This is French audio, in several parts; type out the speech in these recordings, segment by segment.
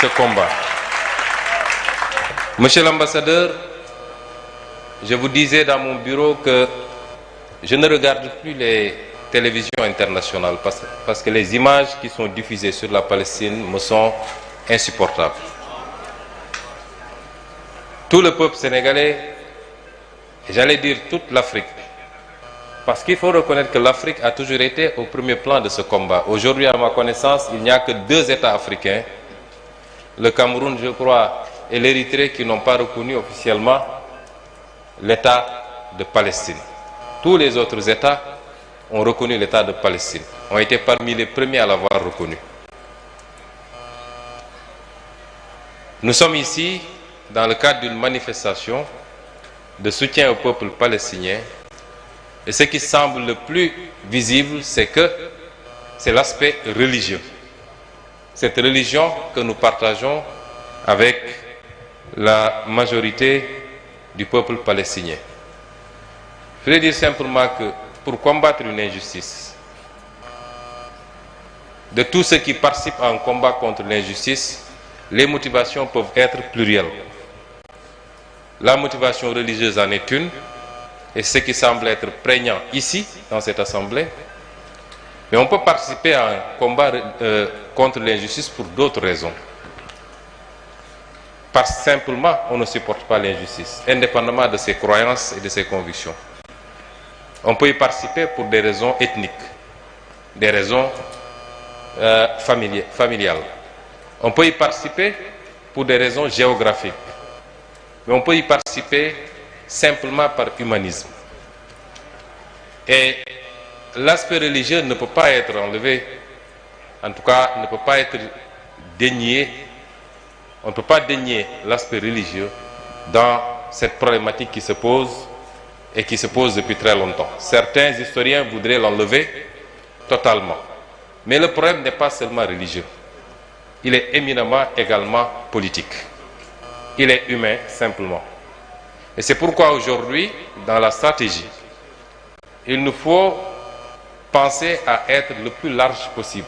ce combat. Monsieur l'ambassadeur, je vous disais dans mon bureau que je ne regarde plus les télévisions internationales parce que les images qui sont diffusées sur la Palestine me sont insupportables. Tout le peuple sénégalais, et j'allais dire toute l'Afrique, parce qu'il faut reconnaître que l'Afrique a toujours été au premier plan de ce combat. Aujourd'hui, à ma connaissance, il n'y a que 2 États africains, le Cameroun, je crois, et l'Érythrée, qui n'ont pas reconnu officiellement l'État de Palestine. Tous les autres États ont reconnu l'État de Palestine, ont été parmi les premiers à l'avoir reconnu. Nous sommes ici dans le cadre d'une manifestation de soutien au peuple palestinien, et ce qui semble le plus visible, c'est l'aspect religieux. Cette religion que nous partageons avec la majorité du peuple palestinien. Je voudrais dire simplement que pour combattre une injustice, de tous ceux qui participent à un combat contre l'injustice, les motivations peuvent être plurielles. La motivation religieuse en est une, et ce qui semble être prégnant ici, dans cette assemblée. Mais on peut participer à un combat contre l'injustice pour d'autres raisons. Parce que simplement, on ne supporte pas l'injustice, indépendamment de ses croyances et de ses convictions. On peut y participer pour des raisons ethniques, des raisons familiales. On peut y participer pour des raisons géographiques. Mais on peut y participer simplement par humanisme. Et l'aspect religieux ne peut pas être enlevé, en tout cas ne peut pas être dénié. On ne peut pas dénier l'aspect religieux dans cette problématique qui se pose et qui se pose depuis très longtemps. Certains historiens voudraient l'enlever totalement. Mais le problème n'est pas seulement religieux. Il est éminemment également politique. Il est humain simplement. Et c'est pourquoi aujourd'hui, dans la stratégie, il nous faut penser à être le plus large possible.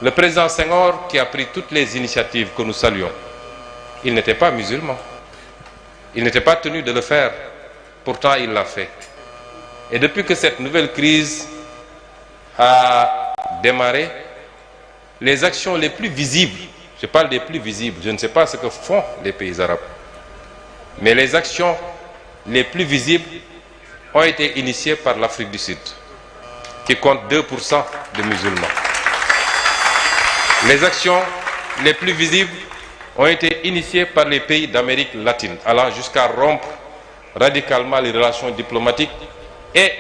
Le président Senghor, qui a pris toutes les initiatives que nous saluons, il n'était pas musulman. Il n'était pas tenu de le faire. Pourtant, il l'a fait. Et depuis que cette nouvelle crise a démarré, les actions les plus visibles, je parle des plus visibles, je ne sais pas ce que font les pays arabes, mais les actions les plus visibles ont été initiées par l'Afrique du Sud, qui compte 2% de musulmans. Les actions les plus visibles ont été initiées par les pays d'Amérique latine, allant jusqu'à rompre radicalement les relations diplomatiques et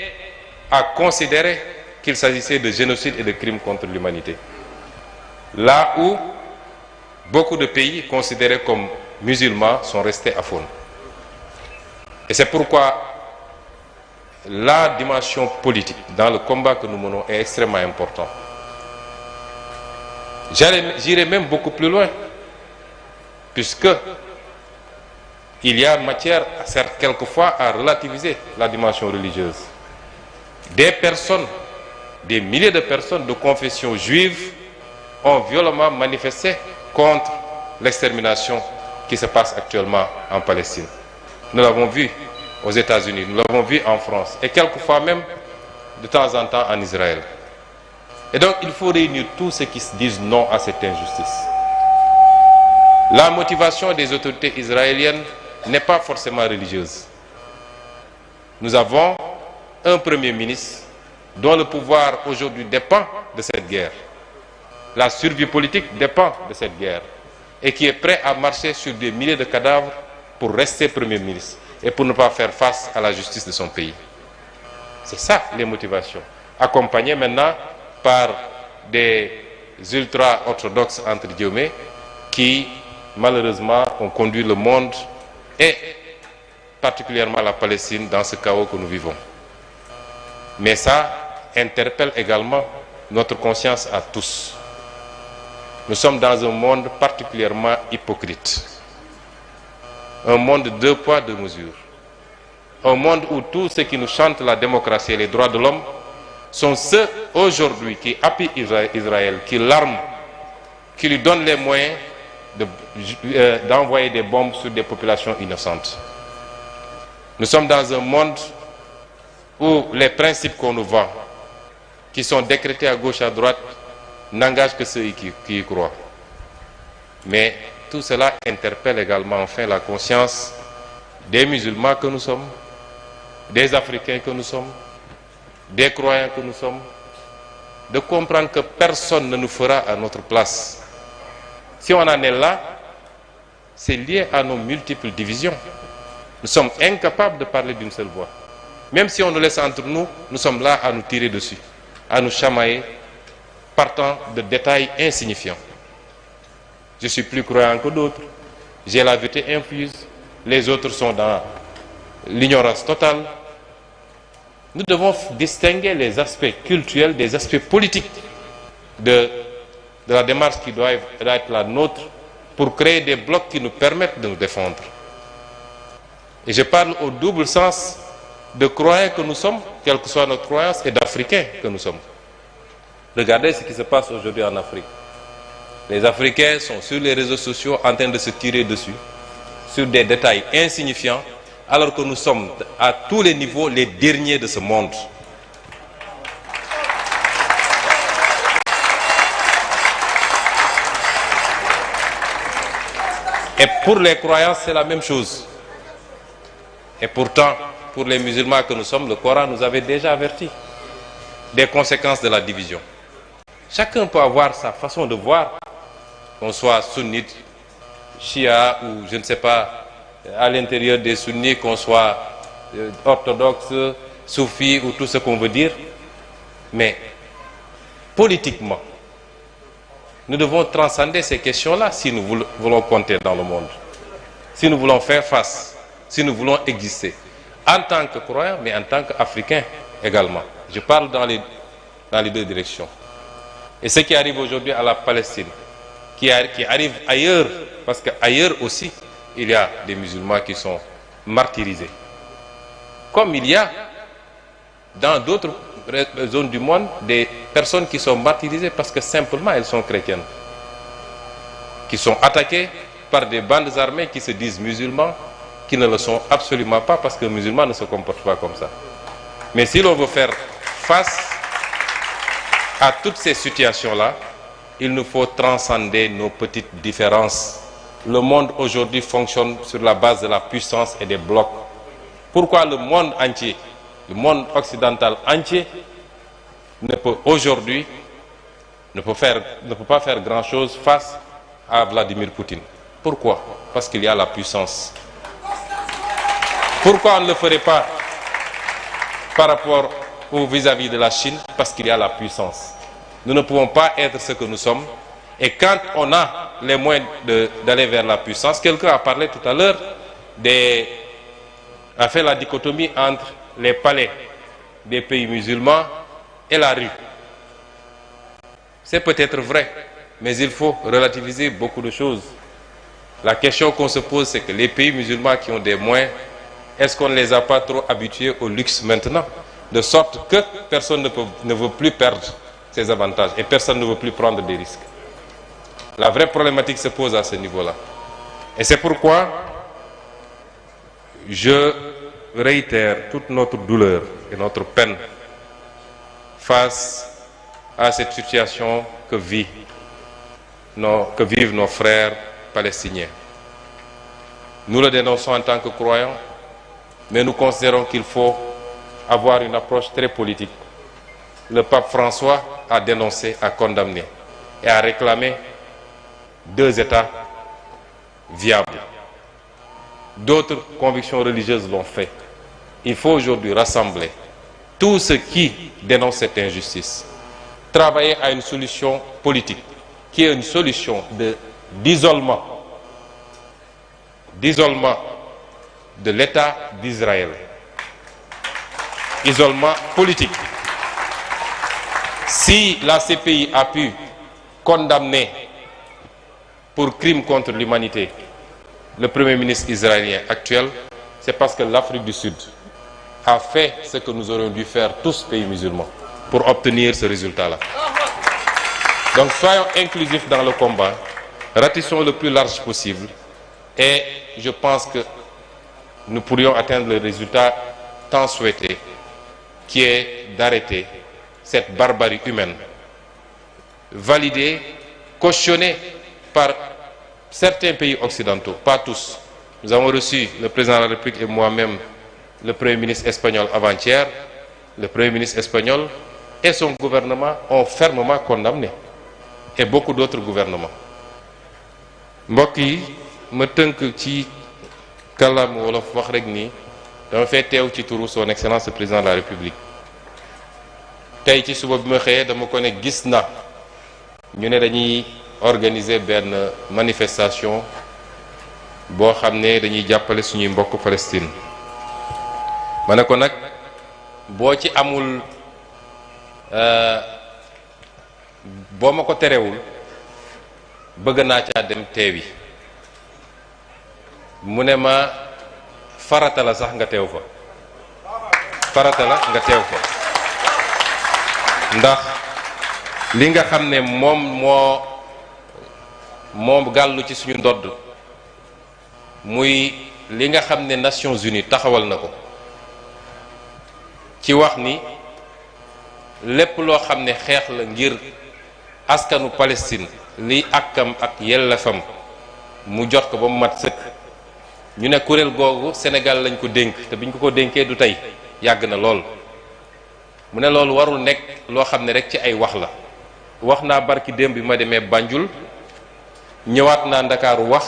à considérer qu'il s'agissait de génocide et de crimes contre l'humanité. Là où beaucoup de pays considérés comme musulmans sont restés aphones. Et c'est pourquoi la dimension politique dans le combat que nous menons est extrêmement importante. J'irai même beaucoup plus loin, puisque il y a matière, certes, quelquefois, à relativiser la dimension religieuse. Des personnes, des milliers de personnes de confession juive ont violemment manifesté contre l'extermination qui se passe actuellement en Palestine. Nous l'avons vu aux États-Unis, nous l'avons vu en France, et quelquefois même, de temps en temps, en Israël. Et donc, il faut réunir tous ceux qui se disent non à cette injustice. La motivation des autorités israéliennes n'est pas forcément religieuse. Nous avons un Premier ministre dont le pouvoir aujourd'hui dépend de cette guerre. La survie politique dépend de cette guerre. Et qui est prêt à marcher sur des milliers de cadavres pour rester Premier ministre et pour ne pas faire face à la justice de son pays. C'est ça les motivations. Accompagnées maintenant par des ultra-orthodoxes, entre guillemets, qui malheureusement ont conduit le monde et particulièrement la Palestine dans ce chaos que nous vivons. Mais ça interpelle également notre conscience à tous. Nous sommes dans un monde particulièrement hypocrite. Un monde de 2 poids, 2 mesures. Un monde où tous ceux qui nous chantent la démocratie et les droits de l'homme sont ceux aujourd'hui qui appuient Israël, qui l'arment qui lui donne les moyens d'envoyer des bombes sur des populations innocentes. Nous sommes dans un monde où les principes qu'on nous vend, qui sont décrétés à gauche, à droite, n'engagent que ceux qui y croient. Mais tout cela interpelle également enfin la conscience des musulmans que nous sommes, des Africains que nous sommes, des croyants que nous sommes, de comprendre que personne ne nous fera à notre place. Si on en est là, c'est lié à nos multiples divisions. Nous sommes incapables de parler d'une seule voix. Même si on nous laisse entre nous, nous sommes là à nous tirer dessus, à nous chamailler, partant de détails insignifiants. Je suis plus croyant que d'autres, j'ai la vérité infuse, les autres sont dans l'ignorance totale. Nous devons distinguer les aspects culturels des aspects politiques de la démarche qui doit être la nôtre pour créer des blocs qui nous permettent de nous défendre. Et je parle au double sens de croyants que nous sommes, quelle que soit notre croyance, et d'Africains que nous sommes. Regardez ce qui se passe aujourd'hui en Afrique. Les Africains sont sur les réseaux sociaux en train de se tirer dessus, sur des détails insignifiants, alors que nous sommes à tous les niveaux les derniers de ce monde. Et pour les croyants, c'est la même chose. Et pourtant, pour les musulmans que nous sommes, le Coran nous avait déjà averti des conséquences de la division. Chacun peut avoir sa façon de voir, qu'on soit sunnite, chia ou je ne sais pas, à l'intérieur des sunnites, qu'on soit orthodoxe, soufi ou tout ce qu'on veut dire. Mais politiquement, nous devons transcender ces questions-là si nous voulons compter dans le monde, si nous voulons faire face, si nous voulons exister, en tant que croyants, mais en tant qu'Africains également. Je parle dans les deux directions. Et ce qui arrive aujourd'hui à la Palestine, qui arrive ailleurs, parce qu'ailleurs aussi, il y a des musulmans qui sont martyrisés. Comme il y a dans d'autres zones du monde des personnes qui sont martyrisées parce que simplement elles sont chrétiennes, qui sont attaquées par des bandes armées qui se disent musulmans, qui ne le sont absolument pas parce que le musulman ne se comporte pas comme ça. Mais si l'on veut faire face à toutes ces situations-là, il nous faut transcender nos petites différences. Le monde aujourd'hui fonctionne sur la base de la puissance et des blocs. Pourquoi le monde entier, le monde occidental entier, ne peut aujourd'hui, ne peut pas faire grand-chose face à Vladimir Poutine? Pourquoi? Parce qu'il y a la puissance. Pourquoi on ne le ferait pas par rapport ou vis-à-vis de la Chine? Parce qu'il y a la puissance. Nous ne pouvons pas être ce que nous sommes. Et quand on a les moyens d'aller vers la puissance, quelqu'un a parlé tout à l'heure, a fait la dichotomie entre les palais des pays musulmans et la rue. C'est peut-être vrai, mais il faut relativiser beaucoup de choses. La question qu'on se pose, c'est que les pays musulmans qui ont des moyens, est-ce qu'on ne les a pas trop habitués au luxe maintenant? De sorte que personne ne veut plus perdre ses avantages et personne ne veut plus prendre des risques. La vraie problématique se pose à ce niveau-là. Et c'est pourquoi je réitère toute notre douleur et notre peine face à cette situation que vivent nos frères palestiniens. Nous le dénonçons en tant que croyants, mais nous considérons qu'il faut avoir une approche très politique. Le pape François a dénoncé, a condamné et a réclamé 2 États viables. D'autres convictions religieuses l'ont fait. Il faut aujourd'hui rassembler tous ceux qui dénoncent cette injustice, travailler à une solution politique, qui est une solution d'isolement de l'État d'Israël. Isolement politique. Si la CPI a pu condamner pour crime contre l'humanité le Premier ministre israélien actuel, c'est parce que l'Afrique du Sud a fait ce que nous aurions dû faire tous pays musulmans pour obtenir ce résultat-là. Donc soyons inclusifs dans le combat, ratissons le plus large possible et je pense que nous pourrions atteindre le résultat tant souhaité, qui est d'arrêter cette barbarie humaine, validée, cautionnée par certains pays occidentaux, pas tous. Nous avons reçu, le président de la République et moi-même, le Premier ministre espagnol avant-hier. Le Premier ministre espagnol et son gouvernement ont fermement condamné, et beaucoup d'autres gouvernements. mbokk yi ma tënk ci kàllaama wolof wax rek ni dama fee teew ci turu son excellence le président de la République. tey ci suba bi ma xëyee dama ko ne gis na ñu ne dañuy organiser benn manifestation boo xam ne dañuy jàppale suñuy mbokk Palestine. ma ne ko nag boo ci amul boo ma ko terewul bëgg naa caa dem teewi. mu ne ma farata la sax nga teew fa, farata la nga teew fa, ndax li nga xam ne moom gàllu ci suñu ndodd muy li nga xam ne Nations Unies taxawal na ko ci wax ni lépp loo xam ne xeex la ngir askanu Palestine liy àkkam ak yellefam mu jot ko ba mu mat sëkk. ñu ne kuréel googu Sénégal lañ ko dénk te biñ ko dénkee du tey, yàgg na lool. mu ne loolu warul nekk loo xam ne rek ci ay wax la. wax naa barki démb bi ma demee Banjul, ñëwaat naa Ndakaaru wax,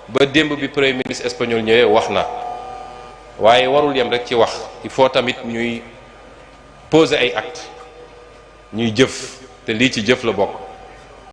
ba démb bi premier ministre espagnol ñëwee wax na. waaye warul yem rek ci wax, il faut tamit ñuy poser ay actes, ñuy jëf, te lii ci jëf la bokk.